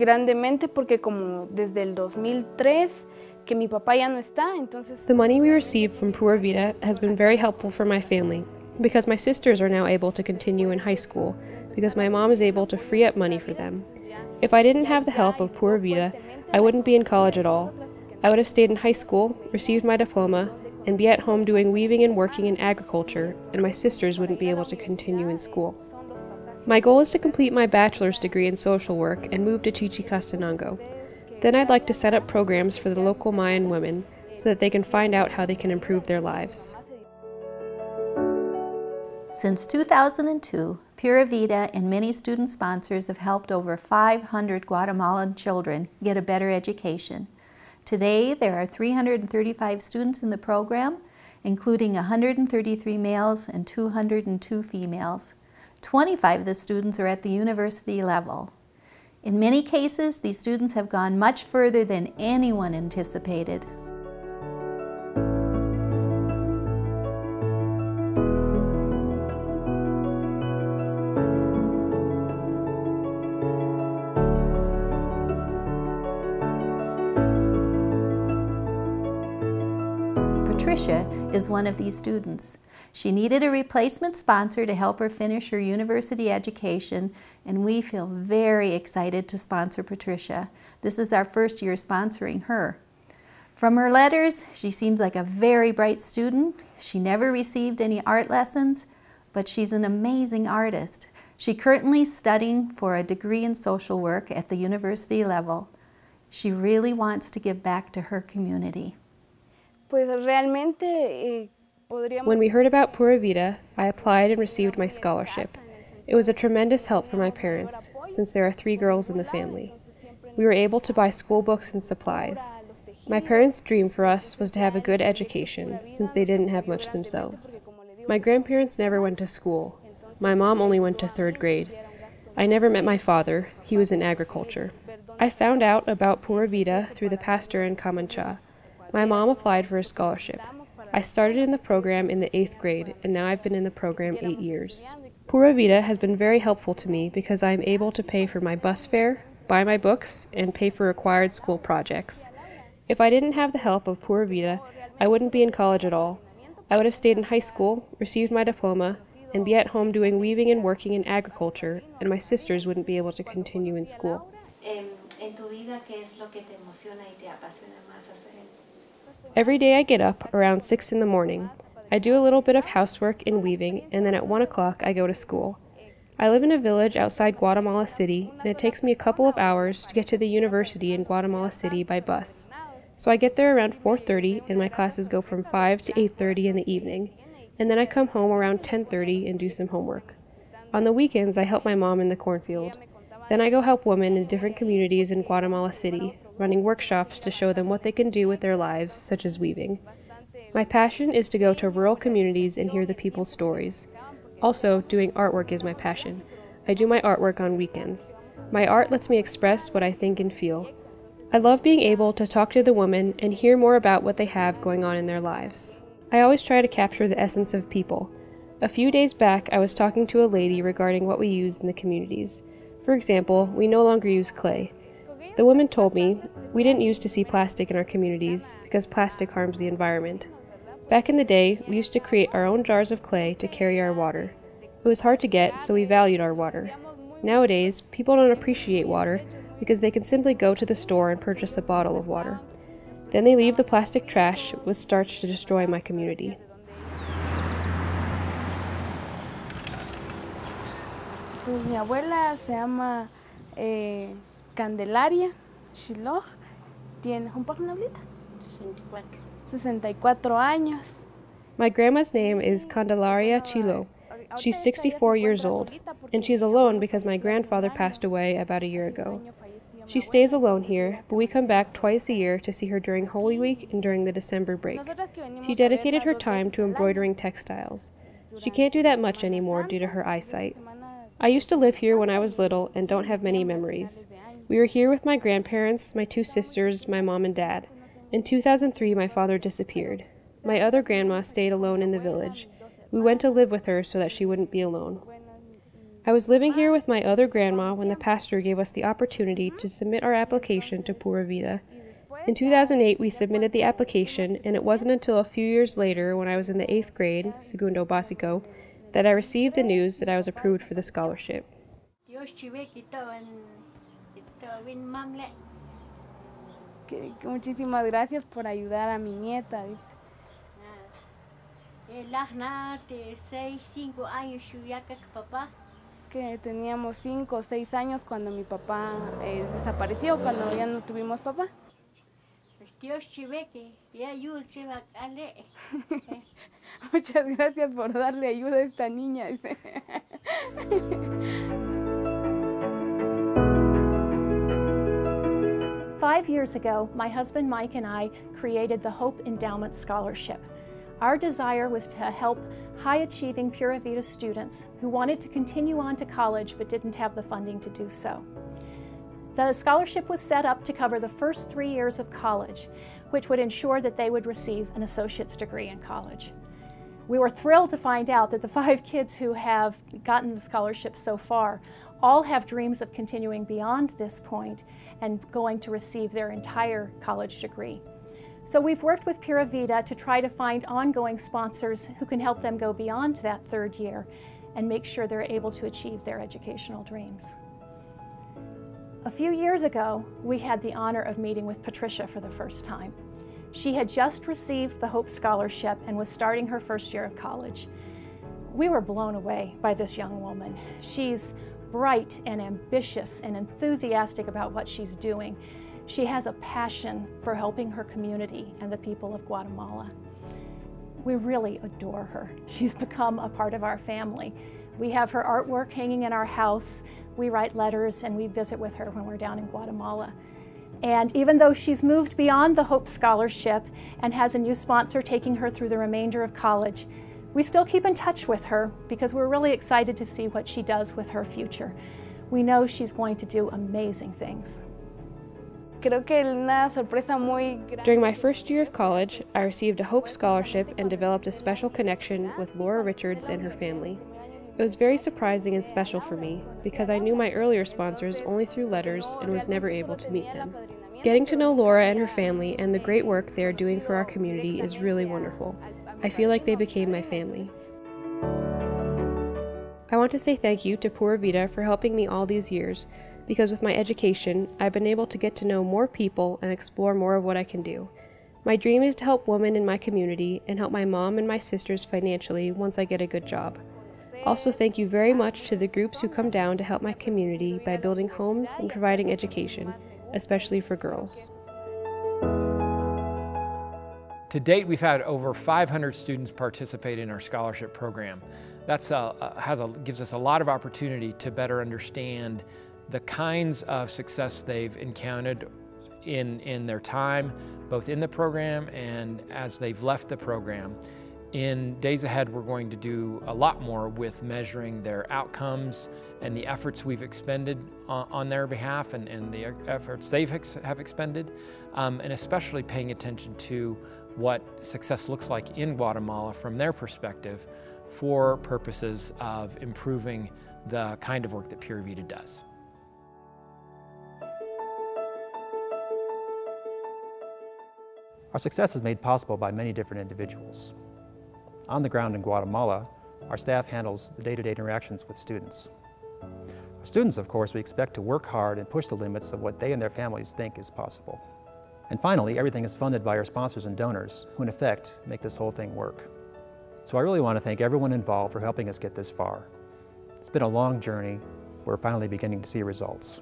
grandemente porque como desde el 2003 que mi papá ya no está, entonces... The money we receive from Pura Vida has been very helpful for my family because my sisters are now able to continue in high school because my mom is able to free up money for them. If I didn't have the help of Pura Vida, I wouldn't be in college at all. I would have stayed in high school, received my diploma, and be at home doing weaving and working in agriculture, and my sisters wouldn't be able to continue in school. My goal is to complete my bachelor's degree in social work and move to Chichicastenango. Then I'd like to set up programs for the local Mayan women so that they can find out how they can improve their lives. Since 2002, Pura Vida and many student sponsors have helped over 500 Guatemalan children get a better education. Today, there are 335 students in the program, including 133 males and 202 females. 25 of the students are at the university level. In many cases, these students have gone much further than anyone anticipated. Patricia is one of these students. She needed a replacement sponsor to help her finish her university education, and we feel very excited to sponsor Patricia. This is our first year sponsoring her. From her letters, she seems like a very bright student. She never received any art lessons, but she's an amazing artist. She's currently studying for a degree in social work at the university level. She really wants to give back to her community. Pues realmente, When we heard about Pura Vida, I applied and received my scholarship. It was a tremendous help for my parents, since there are 3 girls in the family. We were able to buy school books and supplies. My parents' dream for us was to have a good education, since they didn't have much themselves. My grandparents never went to school. My mom only went to 3rd grade. I never met my father. He was in agriculture. I found out about Pura Vida through the pastor in Camancha. My mom applied for a scholarship. I started in the program in the 8th grade, and now I've been in the program 8 years. Pura Vida has been very helpful to me because I am able to pay for my bus fare, buy my books, and pay for required school projects. If I didn't have the help of Pura Vida, I wouldn't be in college at all. I would have stayed in high school, received my diploma, and be at home doing weaving and working in agriculture, and my sisters wouldn't be able to continue in school. Every day I get up around 6 in the morning. I do a little bit of housework and weaving, and then at 1 o'clock I go to school. I live in a village outside Guatemala City, and it takes me a couple of hours to get to the university in Guatemala City by bus. So I get there around 4:30, and my classes go from 5 to 8:30 in the evening, and then I come home around 10:30 and do some homework. On the weekends I help my mom in the cornfield. Then I go help women in different communities in Guatemala City, running workshops to show them what they can do with their lives, such as weaving. My passion is to go to rural communities and hear the people's stories. Also, doing artwork is my passion. I do my artwork on weekends. My art lets me express what I think and feel. I love being able to talk to the women and hear more about what they have going on in their lives. I always try to capture the essence of people. A few days back, I was talking to a lady regarding what we use in the communities. For example, we no longer use clay. The woman told me, we didn't used to see plastic in our communities because plastic harms the environment. Back in the day, we used to create our own jars of clay to carry our water. It was hard to get, so we valued our water. Nowadays, people don't appreciate water because they can simply go to the store and purchase a bottle of water. Then they leave the plastic trash with starch to destroy my community. Pues mi abuela se llama Candelaria Shiloh, tiene un poco una abuelita, 64 años. My grandma's name is Candelaria Chilo. She's 64 years old, and she's alone because my grandfather passed away about a year ago. She stays alone here, but we come back twice a year to see her during Holy Week and during the December break. She dedicated her time to embroidering textiles. She can't do that much anymore due to her eyesight. I used to live here when I was little and don't have many memories. We were here with my grandparents, my 2 sisters, my mom and dad. In 2003, my father disappeared. My other grandma stayed alone in the village. We went to live with her so that she wouldn't be alone. I was living here with my other grandma when the pastor gave us the opportunity to submit our application to Pura Vida. In 2008, we submitted the application, and it wasn't until a few years later, when I was in the 8th grade, segundo básico, that I received the news that I was approved for the scholarship. Muchísimas gracias por ayudar a mi nieta. Que teníamos 5 o 6 años cuando mi papá desapareció, cuando ya no tuvimos papá. Muchas gracias por darle ayuda a esta niña. 5 years ago, my husband Mike and I created the Hope Endowment Scholarship. Our desire was to help high-achieving Pura Vida students who wanted to continue on to college but didn't have the funding to do so. The scholarship was set up to cover the first 3 years of college, which would ensure that they would receive an associate's degree in college. We were thrilled to find out that the 5 kids who have gotten the scholarship so far all have dreams of continuing beyond this point and going to receive their entire college degree. So we've worked with Pura Vida to try to find ongoing sponsors who can help them go beyond that 3rd year and make sure they're able to achieve their educational dreams. A few years ago, we had the honor of meeting with Patricia for the first time. She had just received the Hope Scholarship and was starting her 1st year of college. We were blown away by this young woman. She's bright and ambitious and enthusiastic about what she's doing. She has a passion for helping her community and the people of Guatemala. We really adore her. She's become a part of our family. We have her artwork hanging in our house. We write letters and we visit with her when we're down in Guatemala. And even though she's moved beyond the Hope Scholarship and has a new sponsor taking her through the remainder of college, we still keep in touch with her because we're really excited to see what she does with her future. We know she's going to do amazing things. During my 1st year of college, I received a Hope Scholarship and developed a special connection with Laura Richards and her family. It was very surprising and special for me because I knew my earlier sponsors only through letters and was never able to meet them. Getting to know Laura and her family and the great work they are doing for our community is really wonderful. I feel like they became my family. I want to say thank you to Pura Vida for helping me all these years, because with my education, I've been able to get to know more people and explore more of what I can do. My dream is to help women in my community and help my mom and my sisters financially once I get a good job. Also, thank you very much to the groups who come down to help my community by building homes and providing education, especially for girls. To date, we've had over 500 students participate in our scholarship program. That gives us a lot of opportunity to better understand the kinds of success they've encountered in their time, both in the program and as they've left the program. In days ahead, we're going to do a lot more with measuring their outcomes and the efforts we've expended on their behalf and the efforts they have expended, and especially paying attention to what success looks like in Guatemala from their perspective for purposes of improving the kind of work that Pura Vida does. Our success is made possible by many different individuals. On the ground in Guatemala, our staff handles the day-to-day interactions with students. Our students, of course, we expect to work hard and push the limits of what they and their families think is possible. And finally, everything is funded by our sponsors and donors, who in effect make this whole thing work. So I really want to thank everyone involved for helping us get this far. It's been a long journey. We're finally beginning to see results.